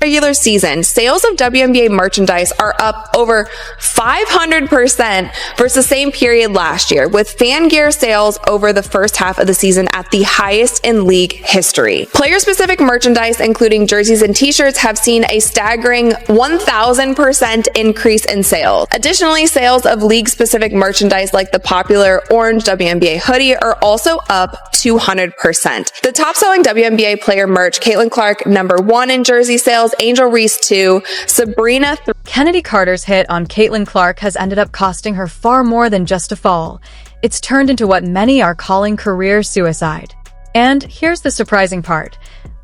regular season, sales of WNBA merchandise are up over 500% versus the same period last year, with fan gear sales over the first half of the season at the highest in league history. Player-specific merchandise, including jerseys and t-shirts, have seen a staggering 1,000% increase in sales. Additionally, sales of league-specific merchandise like the popular orange WNBA hoodie are also up 200%. The top-selling WNBA player merch, Caitlin Clark, #1 in jersey sales, Angel Reese 2, Sabrina 3. Chennedy Carter's hit on Caitlin Clark has ended up costing her far more than just a fall. It's turned into what many are calling career suicide. And here's the surprising part.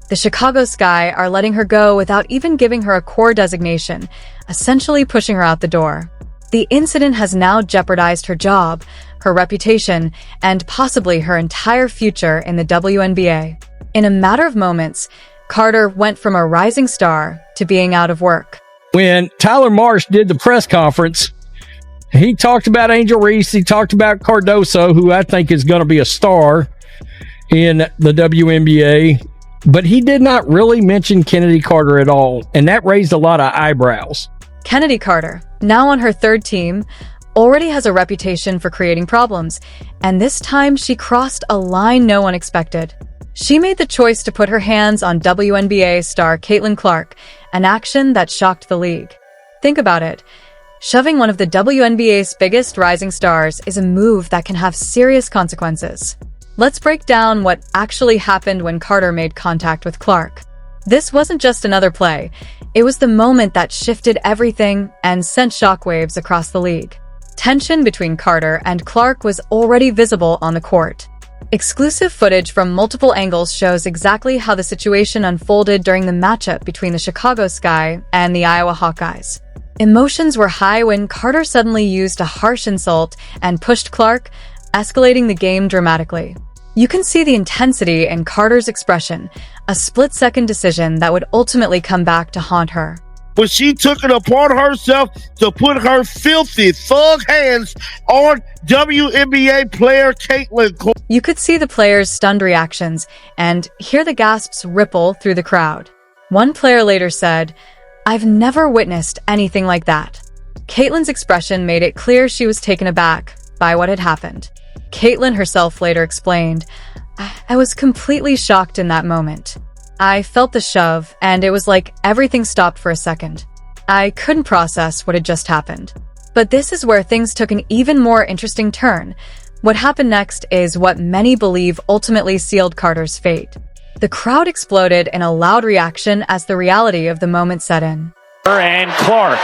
The Chicago Sky are letting her go without even giving her a core designation, essentially pushing her out the door. The incident has now jeopardized her job, her reputation, and possibly her entire future in the WNBA. In a matter of moments, Carter went from a rising star to being out of work. When Tyler Marsh did the press conference, he talked about Angel Reese, he talked about Cardoso, who I think is going to be a star in the WNBA, but he did not really mention Chennedy Carter at all, and that raised a lot of eyebrows. Chennedy Carter, now on her third team, already has a reputation for creating problems, and this time she crossed a line no one expected. She made the choice to put her hands on WNBA star Caitlin Clark, an action that shocked the league. Think about it. Shoving one of the WNBA's biggest rising stars is a move that can have serious consequences. Let's break down what actually happened when Carter made contact with Clark. This wasn't just another play. It was the moment that shifted everything and sent shockwaves across the league. Tension between Carter and Clark was already visible on the court. Exclusive footage from multiple angles shows exactly how the situation unfolded during the matchup between the Chicago Sky and the Iowa Hawkeyes. Emotions were high when Carter suddenly used a harsh insult and pushed Clark, escalating the game dramatically. You can see the intensity in Carter's expression, a split-second decision that would ultimately come back to haunt her. But she took it upon herself to put her filthy thug hands on WNBA player Caitlin Clark. You could see the players' stunned reactions and hear the gasps ripple through the crowd. One player later said, "I've never witnessed anything like that." Caitlin's expression made it clear she was taken aback by what had happened. Caitlin herself later explained, "I was completely shocked in that moment. I felt the shove, and it was like everything stopped for a second. I couldn't process what had just happened." But this is where things took an even more interesting turn. What happened next is what many believe ultimately sealed Carter's fate. The crowd exploded in a loud reaction as the reality of the moment set in. And Clark.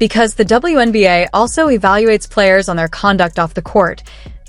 Because the WNBA also evaluates players on their conduct off the court,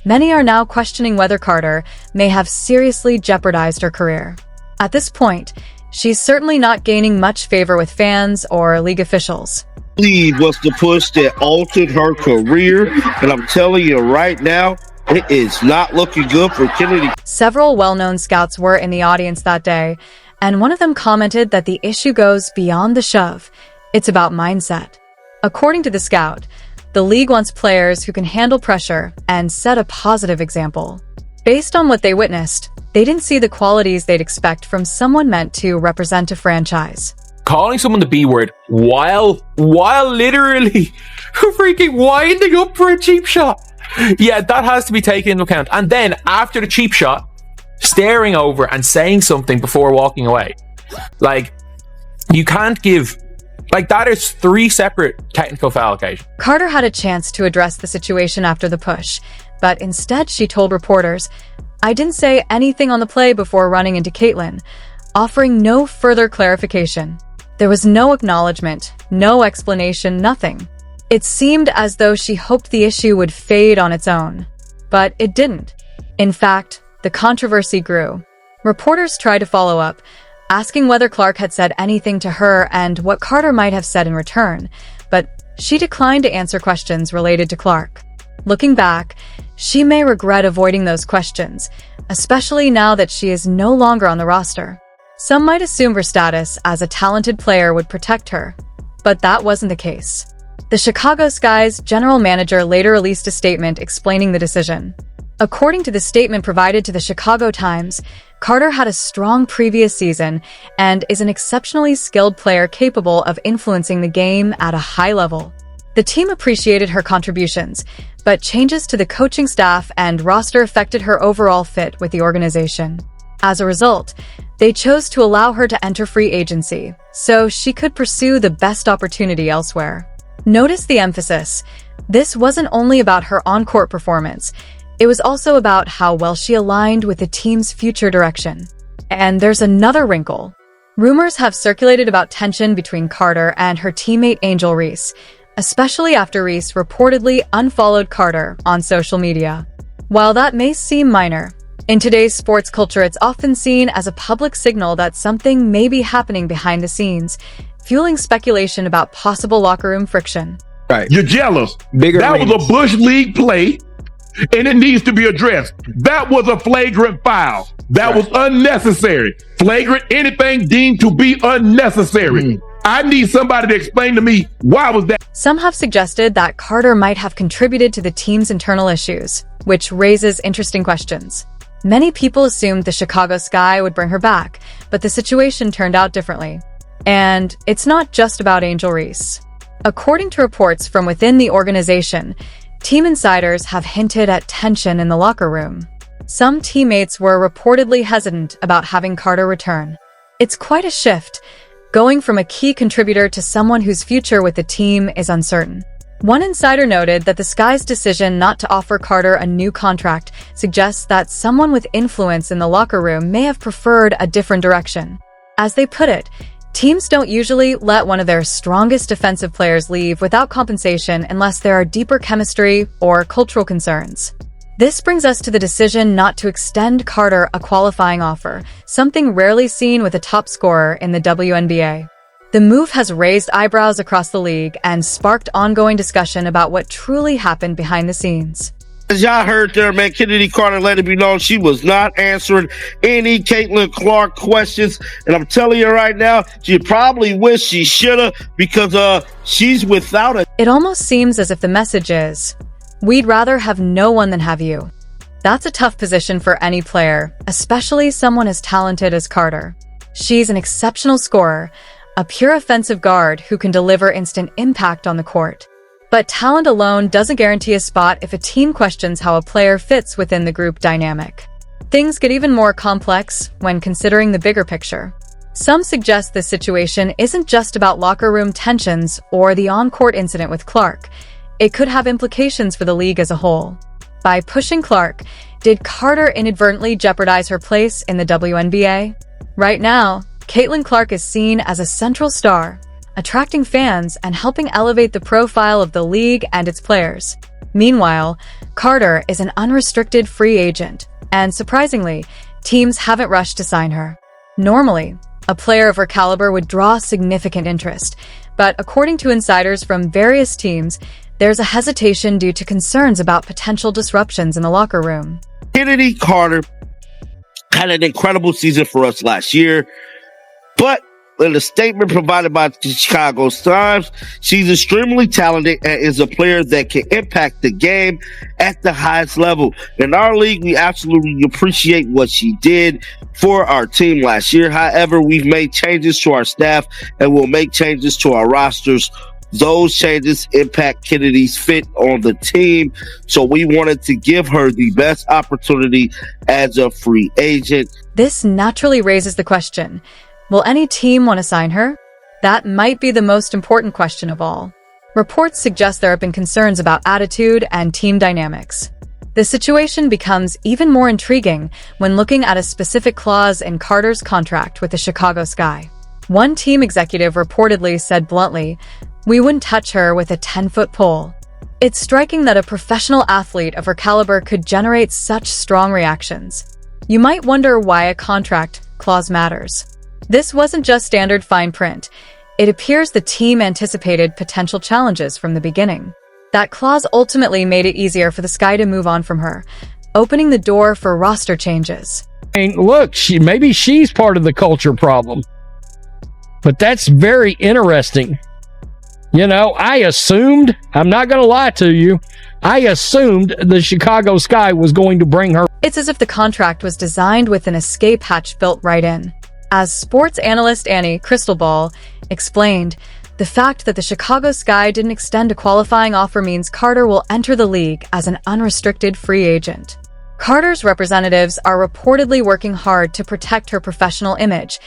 many are now questioning whether Carter may have seriously jeopardized her career. At this point, she's certainly not gaining much favor with fans or league officials. Lead was the push that altered her career, and I'm telling you right now, it is not looking good for Chennedy. Several well-known scouts were in the audience that day, and one of them commented that the issue goes beyond the shove. It's about mindset. According to the scout, the league wants players who can handle pressure and set a positive example. Based on what they witnessed, they didn't see the qualities they'd expect from someone meant to represent a franchise. Calling someone the B word while literally freaking winding up for a cheap shot. Yeah, that has to be taken into account. And then after the cheap shot, staring over and saying something before walking away. Like, you can't give... Like, that is 3 separate technical foul occasions. Carter had a chance to address the situation after the push, but instead she told reporters, "I didn't say anything on the play before running into Caitlin," offering no further clarification. There was no acknowledgement, no explanation, nothing. It seemed as though she hoped the issue would fade on its own. But it didn't. In fact, the controversy grew. Reporters tried to follow up, asking whether Clark had said anything to her and what Carter might have said in return, but she declined to answer questions related to Clark. Looking back, she may regret avoiding those questions, especially now that she is no longer on the roster. Some might assume her status as a talented player would protect her, but that wasn't the case. The Chicago Sky's general manager later released a statement explaining the decision. According to the statement provided to the Chicago Times, Carter had a strong previous season and is an exceptionally skilled player capable of influencing the game at a high level. The team appreciated her contributions, but changes to the coaching staff and roster affected her overall fit with the organization. As a result, they chose to allow her to enter free agency, so she could pursue the best opportunity elsewhere. Notice the emphasis. This wasn't only about her on-court performance, it was also about how well she aligned with the team's future direction. And there's another wrinkle. Rumors have circulated about tension between Carter and her teammate Angel Reese, especially after Reese reportedly unfollowed Carter on social media. While that may seem minor, in today's sports culture it's often seen as a public signal that something may be happening behind the scenes, fueling speculation about possible locker room friction. Right. You're jealous. That was a Bush League play, and it needs to be addressed. That was a flagrant foul. That was unnecessary. Flagrant, anything deemed to be unnecessary. I need somebody to explain to me why was that. Some have suggested that Carter might have contributed to the team's internal issues, which raises interesting questions. Many people assumed the Chicago Sky would bring her back, but the situation turned out differently. And it's not just about Angel Reese. According to reports from within the organization, team insiders have hinted at tension in the locker room. Some teammates were reportedly hesitant about having Carter return. It's quite a shift, going from a key contributor to someone whose future with the team is uncertain. One insider noted that the Sky's decision not to offer Carter a new contract suggests that someone with influence in the locker room may have preferred a different direction. As they put it, teams don't usually let one of their strongest defensive players leave without compensation unless there are deeper chemistry or cultural concerns. This brings us to the decision not to extend Carter a qualifying offer, something rarely seen with a top scorer in the WNBA. The move has raised eyebrows across the league and sparked ongoing discussion about what truly happened behind the scenes. As y'all heard there, man, Chennedy Carter let it be known she was not answering any Caitlin Clark questions. And I'm telling you right now, she probably wish she should have, because she's without a... It almost seems as if the message is, we'd rather have no one than have you. That's a tough position for any player, especially someone as talented as Carter. She's an exceptional scorer, a pure offensive guard who can deliver instant impact on the court. But talent alone doesn't guarantee a spot if a team questions how a player fits within the group dynamic. Things get even more complex when considering the bigger picture. Some suggest this situation isn't just about locker room tensions or the on-court incident with Clark. It could have implications for the league as a whole. By pushing Clark, did Carter inadvertently jeopardize her place in the WNBA? Right now, Caitlin Clark is seen as a central star, attracting fans and helping elevate the profile of the league and its players. Meanwhile, Carter is an unrestricted free agent, and surprisingly, teams haven't rushed to sign her. Normally, a player of her caliber would draw significant interest, but according to insiders from various teams, there's a hesitation due to concerns about potential disruptions in the locker room. Chennedy Carter had an incredible season for us last year, but in a statement provided by the Chicago Times, she's extremely talented and is a player that can impact the game at the highest level. In our league, we absolutely appreciate what she did for our team last year. However, we've made changes to our staff and will make changes to our rosters. Those changes impact Kennedy's fit on the team, so we wanted to give her the best opportunity as a free agent. This naturally raises the question, will any team want to sign her? That might be the most important question of all. Reports suggest there have been concerns about attitude and team dynamics. The situation becomes even more intriguing when looking at a specific clause in Carter's contract with the Chicago Sky. One team executive reportedly said bluntly, "We wouldn't touch her with a 10-foot pole." It's striking that a professional athlete of her caliber could generate such strong reactions. You might wonder why a contract clause matters. This wasn't just standard fine print. It appears the team anticipated potential challenges from the beginning. That clause ultimately made it easier for the Sky to move on from her, opening the door for roster changes. I mean, look, maybe she's part of the culture problem. But that's very interesting I assumed, I'm not going to lie to you, I assumed the Chicago Sky was going to bring her. It's as if the contract was designed with an escape hatch built right in. As sports analyst Annie Crystalball explained, the fact that the Chicago Sky didn't extend a qualifying offer means Carter will enter the league as an unrestricted free agent. Carter's representatives are reportedly working hard to protect her professional image,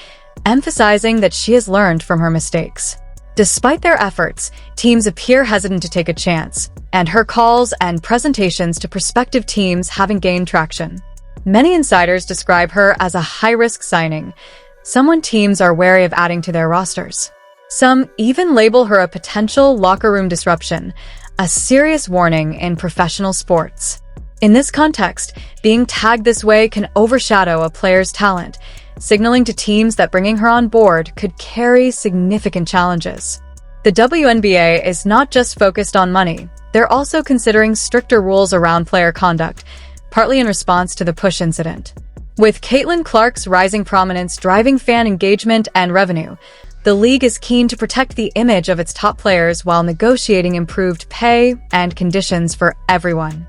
emphasizing that she has learned from her mistakes. Despite their efforts, teams appear hesitant to take a chance, and her calls and presentations to prospective teams haven't gained traction. Many insiders describe her as a high-risk signing, someone teams are wary of adding to their rosters. Some even label her a potential locker room disruption, a serious warning in professional sports. In this context, being tagged this way can overshadow a player's talent, signaling to teams that bringing her on board could carry significant challenges. The WNBA is not just focused on money, they're also considering stricter rules around player conduct, partly in response to the push incident. With Caitlin Clark's rising prominence driving fan engagement and revenue, the league is keen to protect the image of its top players while negotiating improved pay and conditions for everyone.